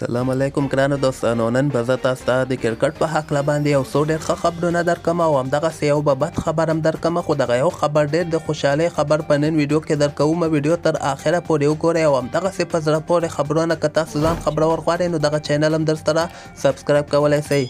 سلام علیکم ګرانو دوستانو. نن به زه تاسو ته د کرکټ په هکله باندې یو څو ډېر ښه خبرونه درکوم او همدغسې یو به بد خبر هم درکوم، خو دغه یو خبر ډېر د خوشحالۍ خبر په نن ویډیو کې درکوم. ویډیو تر آخره پورې وګورئ او همدغسې په زړه پورې خبرونه که تاسو ځان خبرور غواړئ نو دغه چینل هم در سره سبسکرایب کولی شئ.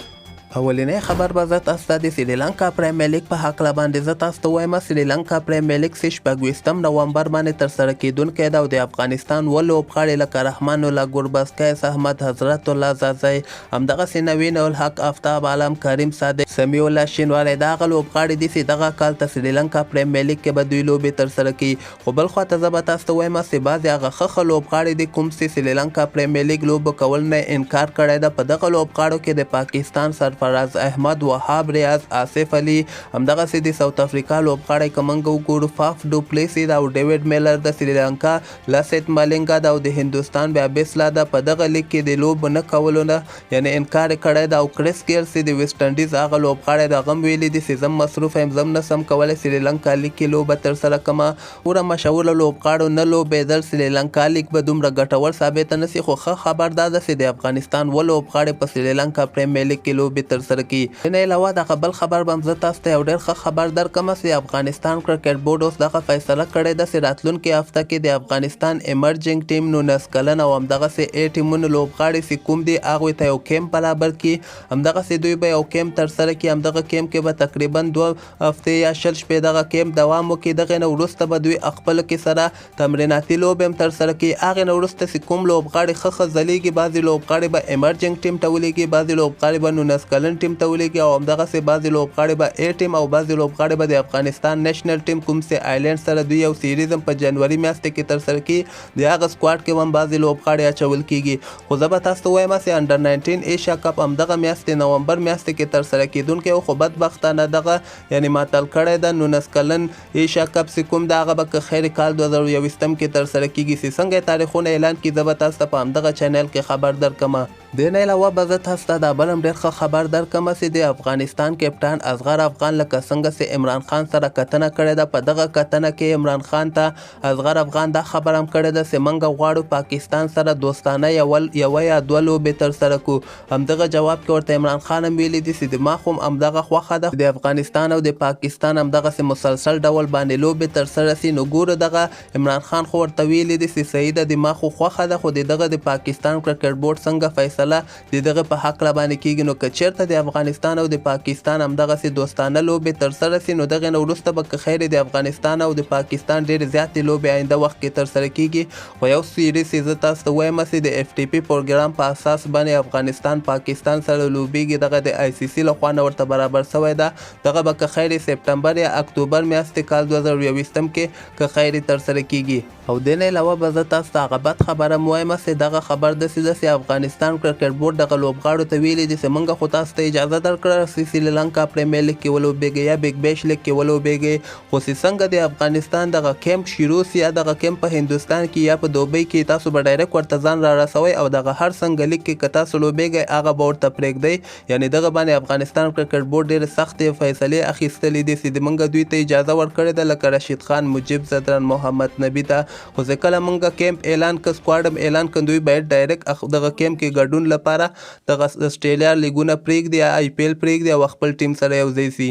اولینی خبر به زه تاسو ته د سریلانکا پریمیر لیګ په هکله باندې زه تاسو ته وایم. سریلانکا پریمیر لیګ چې 26 نومبر باندې ترسره کیدونکی ده او د افغانستان اووه لوبغاړي لکه رحمان الله ګوربزکی، احمد حضرت الله زازی، همدغسې نوین الحق، آفتاب عالم، کریم صادق، سمیع الله شینواری دا هغه لوبغاړي دي چې دغه کال ته سریلانکا پریمیر لیګ کې به دوی لوبې ترسره کوي. خو بل خواته زه به تاسو ته وایم چې بعضې هغه ښه لوبغاړي دي کوم چې سریلانکا پریمیر لیګ لوبه کول نه انکار کړی ده. په دغه لوبغاړو کې د پاکستان سرفراز احمد، وهاب ریاض، آصف علي، همدغسې د ساوت افریقا لوبغاړی که موږ وګورو فاف ډوپلیسی ده او ډیوډ میلر د سریلانکا، لاسیت مالینګا ده او د هندوستان بیا بیسلا ده. په دغه لیګ کې د لوب نه کولو نه یعنې انکار یې کړی ده. او کریس ګیل چې د ویسټ انډیز هغه لوبغاړی د هغه هم ویلي دي چې زه مصروف یم، زه هم نسم کولی سریلانکا لیګ کې لوبه ترسره کړمه. پوره مشهوره لوبغاړو نه لوبېدل سریلانکا لیګ به دومره ګټور ثابته نه سي. خو ښه خبر دا ده چې د افغانستان اووه لوبغاړي په سریلانکا پریمیر لیګ کې لوبې ترسره کوي. نه علاوه دغه بل خبر به هم زه تاسو ته یو ډېر ښه خبر درکوم چې افغانستان کرکټ بورډ اوس دغه فیصله کړې ده چې راتلونکې هفته کې د افغانستان ایمرجنګ ټیم 19 کلن او همدغسې A ټیمونو لوبغاړي چې کوم دي هغوی ته یو کیمپ برابر کړي. همدغسې دوی به یو کیمپ ترسره کړي. همدغه کیمپ کې به تقریبا 2 هفتې یا 6 شپې دغه کیمپ دوام وکړي. دغې نه وروسته به دوی خپلو کې سره تمریناتي لوبې هم ترسره کړي. هغې نه وروسته چې کوم لوبغاړي ښه ځلیږي، بعضې لوبغاړي به ایمرجنګ ټیم ته ولیږي، بعضې لوبغاړي به 19 کلن ټیم ته ولیږي او همدغسې بعضې لوبغاړي به A ټیم او بعضې لوبغاړي به د افغانستان نیشنل ټیم کوم چې آیلینډ سره دوی یو سیریز هم په جنوري میاشتې کې ترسره کړي، د هغه سکواډ کې هم بعضې لوبغاړي اچول کېږي. خو زه به تاسو ته وایم چې انډر 19 ایشیا کپ همدغه میاشتې نومبر میاشتې کې ترسره کېدونکی و، خو بدبختانه دغه یعنې معطل کړی ده. 19 کلن ایشیا کپ چې کوم ده هغه به که خیر کال 2021 کې ترسره کېږي. چې څنګه یې تاریخونه اعلان کړي زه به تاسو ته په همدغه چینل کې خبر درکوم. دې نه علاوه به زه تاسو ته دا بل هم ډېر ښه خبر درکوم چې د افغانستان کپټان اصغر افغان لکه څنګه چې عمران خان سره کتنه کړې ده، په دغه کتنه کې عمران خان ته اصغر افغان دا خبره هم کړې ده چې موږ غواړو پاکستان سره دوستانه یوه یا دوه لوبې ترسره کړو. همدغه جواب کې ورته عمران خان هم ویلي دي چې دما خو همدغه خوښه ده د افغانستان او د پاکستان همدغسې مسلسل ډول باندې لوبې ترسره سي. نو ګوره دغه عمران خان خو ورته ویلي دي چې صحیح ده دما خو خوښه ده، خو دغه د پاکستان کرکټ بورډ څنګه فیصله د دغه په هکله باندې کېږي. نو که چېرته د افغانستان او د پاکستان همدغسې دوستانه لوبې ترسره سي نو دغې نه وروسته به که خیر د افغانستان او د پاکستان ډېرې زیاتې لوبې آینده وخت کې ترسره کېږي. خو یو سیریز چې زه تاسو ته وایم چې د FTP پروګرام په اساس باندې افغانستان پاکستان سره لوبېږي، دغه د ICC لخوا نه ورته برابر شوی ده. دغه به که خیر سپتمبر یا اکتوبر میاشتې کال 2020 کې که خیر ترسره کېږي. او دې نه علاوه به زه تاسو ته هغه بد خبره هم وایم چې دغه خبر داسې ده چې افغانستان کرکټ بورډ دغه لوبغاړو ته ویلي دي چې موږ خو تاسو ته اجازه درکړه چې سریلانکا پریمیر لیګ کې ولوبېږئ یا بګ بیش لیګ کې ولوبېږئ، خو چې څنګه د افغانستان دغه کیمپ شروع سي یا دغه کیمپ په هندوستان کې یا په دوبۍ کې تاسو به ډایرکټ ورته ځان را رسوئ او دغه هر څنګه لیګ کې که تاسو لوبېږئ هغه به ورته پرېږدئ. یعنې دغه باندې افغانستان کرکټ بورډ ډېرې سختې فیصلې اخیستلې دي چې موږ دوی ته اجازه ورکړې ده لکه رشید خان، مجیب زدران، محمد نبي ته. خو چې کله موږ کیمپ اعلان کړ، سکواډ هم اعلان کړ، دوی باید ډایرکټ دغه کیمپ کې ګډون لپاره دغه اسټرالیا لیګونه پرېږدي یا IPL پرېږدي او خپل ټیم سره یو ځای سي.